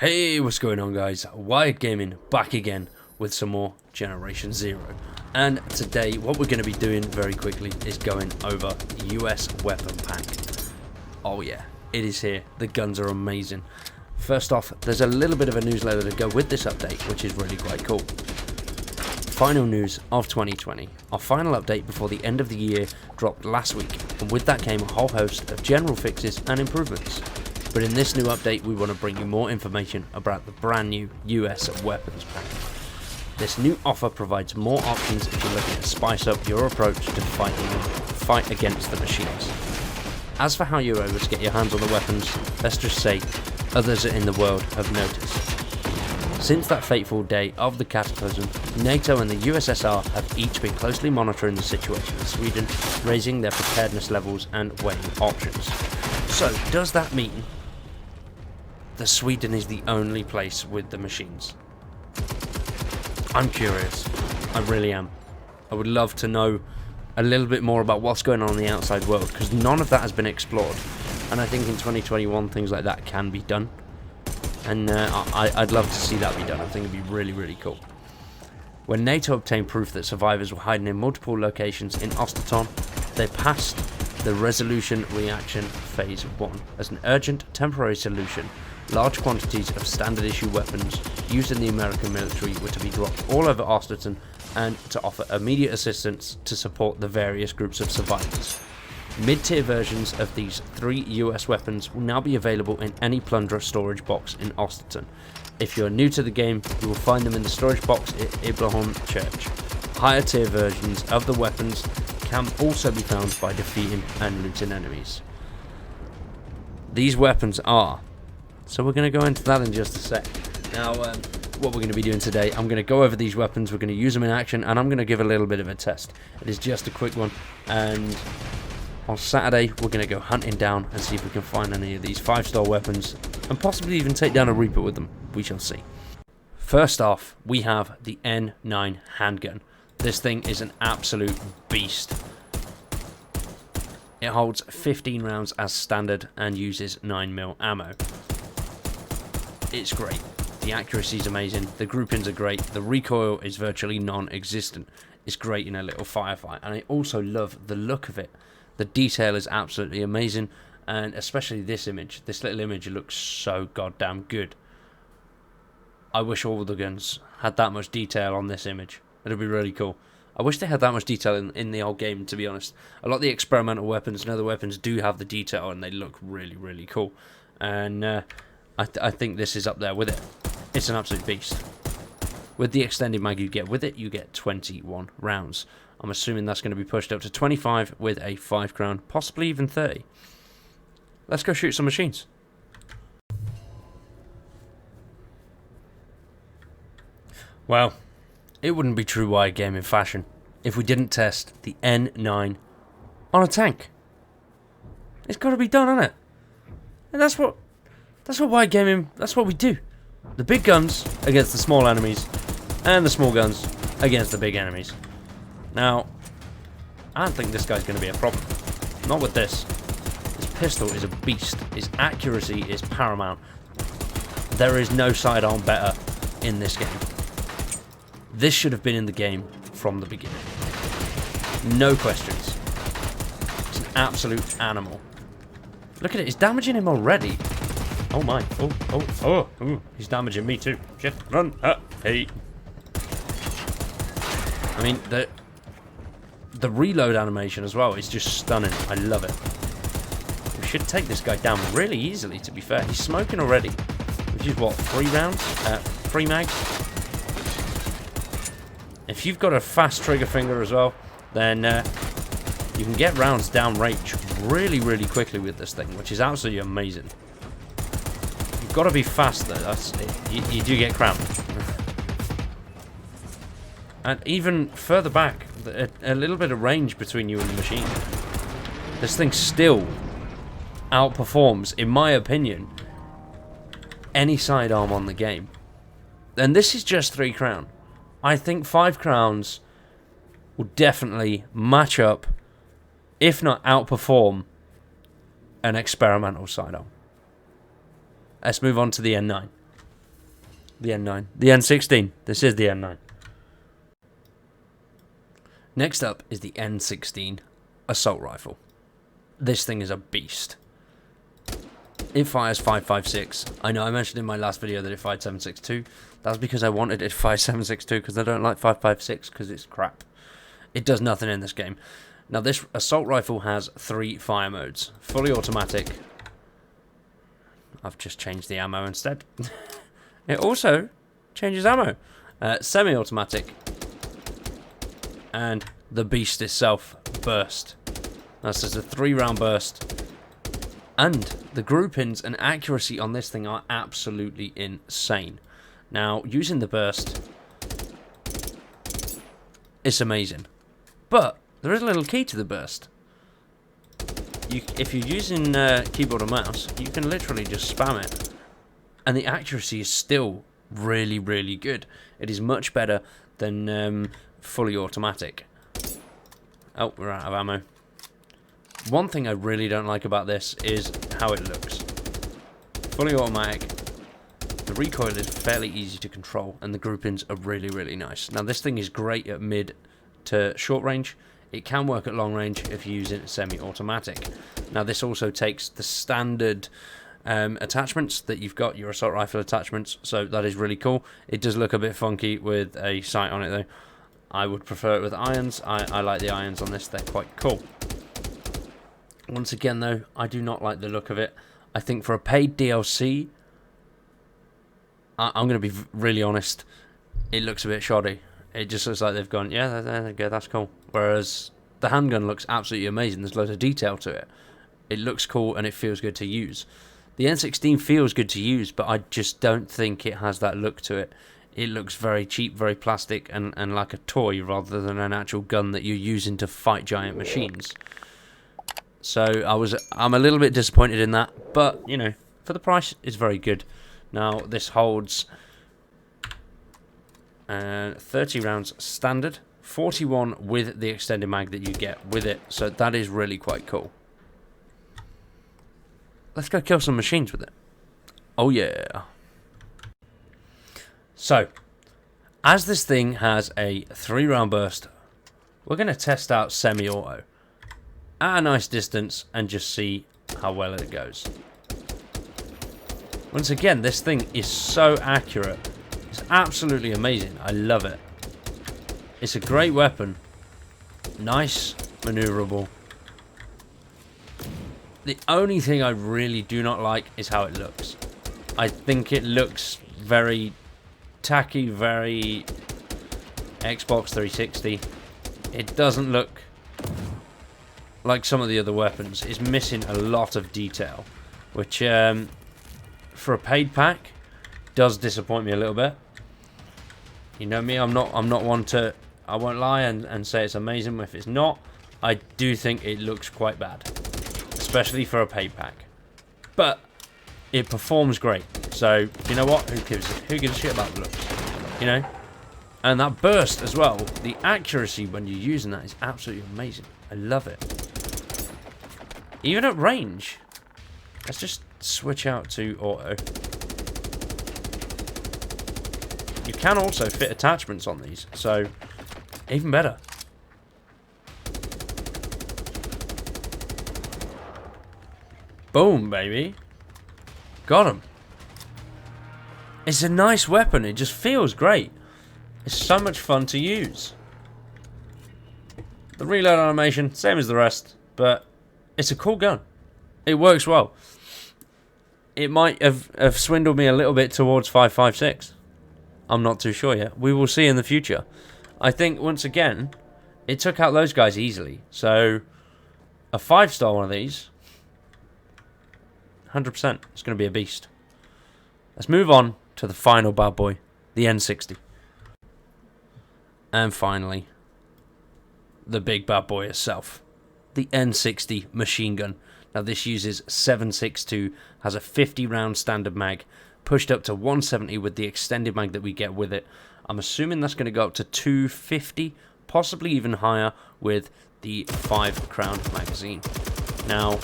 Hey, what's going on guys? Wired Gaming back again with some more Generation Zero. And today what we're going to be doing very quickly is going over US weapon pack. Oh yeah, it is here. The guns are amazing. First off, there's a little bit of a newsletter to go with this update, which is really quite cool. Final news of 2020. Our final update before the end of the year dropped last week, and with that came a whole host of general fixes and improvements. But in this new update, we want to bring you more information about the brand new US weapons pack. This new offer provides more options if you're looking to spice up your approach to fight against the machines. As for how you're able to get your hands on the weapons, let's just say others in the world have noticed. Since that fateful day of the cataclysm, NATO and the USSR have each been closely monitoring the situation in Sweden, raising their preparedness levels and weighing options. So, does that mean that Sweden is the only place with the machines? I'm curious. I really am. I would love to know a little bit more about what's going on in the outside world, because none of that has been explored. And I think in 2021 things like that can be done. And I'd love to see that be done. I think it'd be really, really cool. When NATO obtained proof that survivors were hiding in multiple locations in Osterton, they passed the Resolution Reaction Phase 1 as an urgent, temporary solution. Large quantities of standard issue weapons used in the American military were to be dropped all over Osterton and to offer immediate assistance to support the various groups of survivors. Mid-tier versions of these 3 US weapons will now be available in any plunder storage box in Osterton. If you're new to the game, you will find them in the storage box at Iblahon Church. Higher tier versions of the weapons can also be found by defeating and looting enemies. These weapons are... So we're going to go into that in just a sec. Now, what we're going to be doing today, I'm going to go over these weapons, we're going to use them in action, and I'm going to give a little bit of a test. It is just a quick one, and on Saturday we're going to go hunting down and see if we can find any of these 5-star weapons, and possibly even take down a Reaper with them. We shall see. First off, we have the N9 Handgun. This thing is an absolute beast. It holds 15 rounds as standard and uses 9mm ammo. It's great. The accuracy is amazing, the groupings are great, the recoil is virtually non-existent. It's great in a little firefight, and I also love the look of it. The detail is absolutely amazing, and especially this image. This little image looks so goddamn good. I wish all the guns had that much detail on this image. It'd be really cool. I wish they had that much detail in the old game, to be honest. A lot of the experimental weapons and other weapons do have the detail, and they look really, really cool. And I think this is up there with it. It's an absolute beast. With the extended mag you get with it, you get 21 rounds. I'm assuming that's going to be pushed up to 25 with a 5 crown, possibly even 30. Let's go shoot some machines. Well, it wouldn't be true Wired Gaming fashion if we didn't test the N9 on a tank. It's got to be done, hasn't it? And that's what Wired Gaming, that's what we do. The big guns against the small enemies, and the small guns against the big enemies. Now, I don't think this guy's going to be a problem. Not with this. His pistol is a beast. His accuracy is paramount. There is no sidearm better in this game. This should have been in the game from the beginning. No questions. It's an absolute animal. Look at it, it's damaging him already. Oh my, oh, he's damaging me too. Shit, run, hey. I mean, the reload animation as well is just stunning. I love it. We should take this guy down really easily, to be fair. He's smoking already. Which is what, 3 rounds? 3 mags? If you've got a fast trigger finger as well, then you can get rounds down range really, really quickly with this thing, which is absolutely amazing. You've got to be fast though. You do get cramped. And even further back, a little bit of range between you and the machine. This thing still outperforms, in my opinion, any sidearm on the game. And this is just 3 crown. I think 5 crowns will definitely match up, if not outperform, an experimental sidearm. Let's move on to the N9. The N9. The N16. This is the N9. Next up is the N16 Assault Rifle. This thing is a beast. It fires 5.56. I know I mentioned in my last video that it fired 7.62. That's because I wanted it to fire 7.62 because I don't like 5.56 because it's crap. It does nothing in this game. Now this assault rifle has 3 fire modes. Fully automatic. I've just changed the ammo instead. It also changes ammo. Semi-automatic. And the beast itself, burst. That's just a 3-round burst. And the groupings and accuracy on this thing are absolutely insane. Now, using the burst, it's amazing. But there is a little key to the burst. If you're using keyboard or mouse, you can literally just spam it. And the accuracy is still really, really good. It is much better than fully automatic. Oh, we're out of ammo. One thing I really don't like about this is how it looks. Fully automatic. The recoil is fairly easy to control, and the groupings are really, really nice. Now, this thing is great at mid to short range. It can work at long range if you use it semi-automatic. Now, this also takes the standard attachments that you've got, your assault rifle attachments, so that is really cool. It does look a bit funky with a sight on it, though. I would prefer it with irons. I like the irons on this. They're quite cool. Once again, though, I do not like the look of it. I think for a paid DLC, I'm going to be really honest, it looks a bit shoddy. It just looks like they've gone, yeah, there you go, that's cool. Whereas the handgun looks absolutely amazing. There's loads of detail to it. It looks cool and it feels good to use. The N16 feels good to use, but I just don't think it has that look to it. It looks very cheap, very plastic, and like a toy rather than an actual gun that you're using to fight giant machines. So I'm a little bit disappointed in that, but you know, for the price, it's very good. Now this holds 30 rounds standard, 41 with the extended mag that you get with it. So that is really quite cool. Let's go kill some machines with it. Oh yeah. So, as this thing has a 3-round burst, we're going to test out semi-auto at a nice distance and just see how well it goes. Once again, this thing is so accurate. It's absolutely amazing. I love it. It's a great weapon. Nice, maneuverable. The only thing I really do not like is how it looks. I think it looks very tacky, very Xbox 360. It doesn't look like some of the other weapons. It's missing a lot of detail, which for a paid pack does disappoint me a little bit. You know me, I'm not one to, I won't lie and say it's amazing if it's not. I do think it looks quite bad, especially for a paid pack, but it performs great. So you know what, who gives a shit about the looks, you know? And that burst as well, the accuracy when you're using that is absolutely amazing. I love it. Even at range. Let's just switch out to auto. You can also fit attachments on these, so even better. Boom, baby. Got him. It's a nice weapon. It just feels great. It's so much fun to use. The reload animation, same as the rest, but it's a cool gun. It works well. It might have swindled me a little bit towards 5.56. I'm not too sure yet. We will see in the future. I think, once again, it took out those guys easily. So, a 5-star one of these, 100%. It's going to be a beast. Let's move on to the final bad boy, the N60. And finally, the big bad boy itself, the N60 machine gun. Now this uses 7.62, has a 50-round standard mag, pushed up to 170 with the extended mag that we get with it. I'm assuming that's going to go up to 250, possibly even higher with the 5 crown magazine. Now,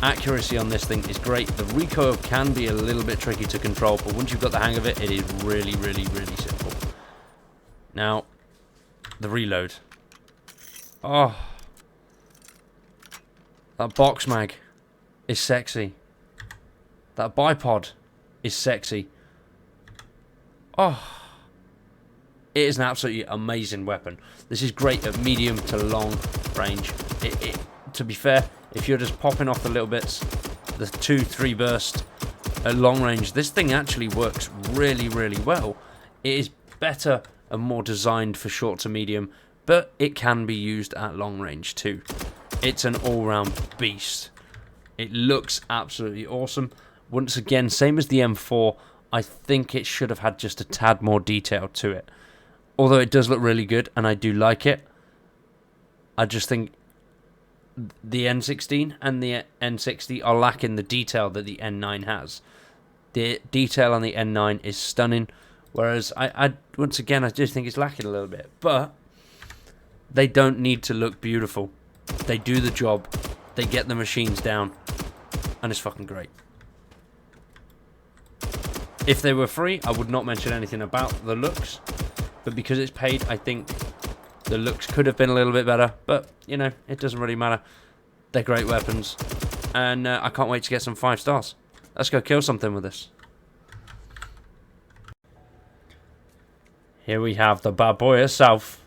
Accuracy on this thing is great. The recoil can be a little bit tricky to control, but once you've got the hang of it, it is really, really, really simple. Now, the reload. Oh, that box mag is sexy. That bipod is sexy. Oh, it is an absolutely amazing weapon. This is great at medium to long range. To be fair, if you're just popping off the little bits, the 2-3 burst at long range, this thing actually works really, really well. It is better and more designed for short to medium, but it can be used at long range too. It's an all-round beast. It looks absolutely awesome. Once again, same as the M4, I think it should have had just a tad more detail to it. Although it does look really good, and I do like it, I just think the N16 and the N60 are lacking the detail that the N9 has. The detail on the N9 is stunning, whereas I once again, I just think it's lacking a little bit. But they don't need to look beautiful. They do the job. They get the machines down, and it's fucking great. If they were free, I would not mention anything about the looks, but because it's paid, I think the looks could have been a little bit better, but, you know, it doesn't really matter. They're great weapons, and I can't wait to get some 5 stars. Let's go kill something with this. Here we have the bad boy herself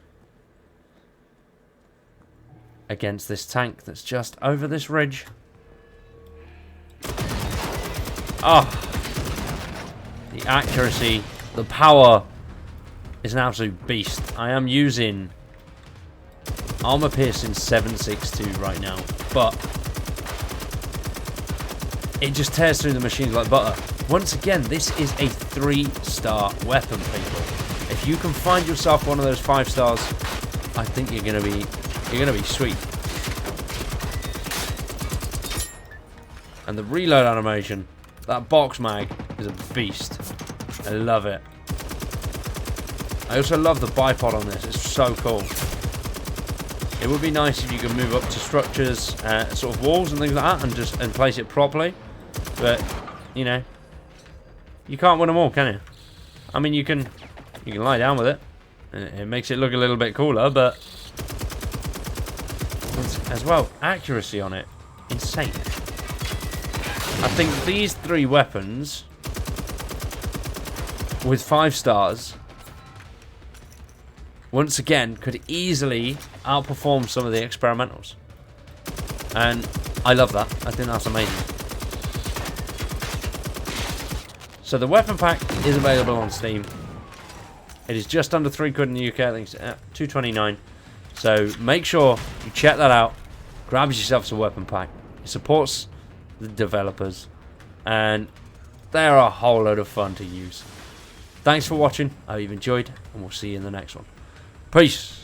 against this tank that's just over this ridge. Oh, the accuracy, the power is an absolute beast. I am using armor piercing 7.62 right now, but it just tears through the machines like butter. Once again, this is a 3-star weapon, people. If you can find yourself one of those 5 stars, I think you're gonna be sweet. And the reload animation, that box mag is a beast. I love it. I also love the bipod on this. It's so cool. It would be nice if you could move up to structures, sort of walls and things like that, and place it properly. But you know, you can't win them all, can you? I mean, you can lie down with it, and it makes it look a little bit cooler. But as well, accuracy on it, insane. I think these 3 weapons with 5 stars, once again, could easily outperform some of the experimentals. And I love that. I think that's amazing. So the weapon pack is available on Steam. It is just under £3 in the UK. I think it's $2.29. So make sure you check that out. Grab yourself a weapon pack. It supports the developers, and they are a whole load of fun to use. Thanks for watching. I hope you've enjoyed, and we'll see you in the next one. Peace.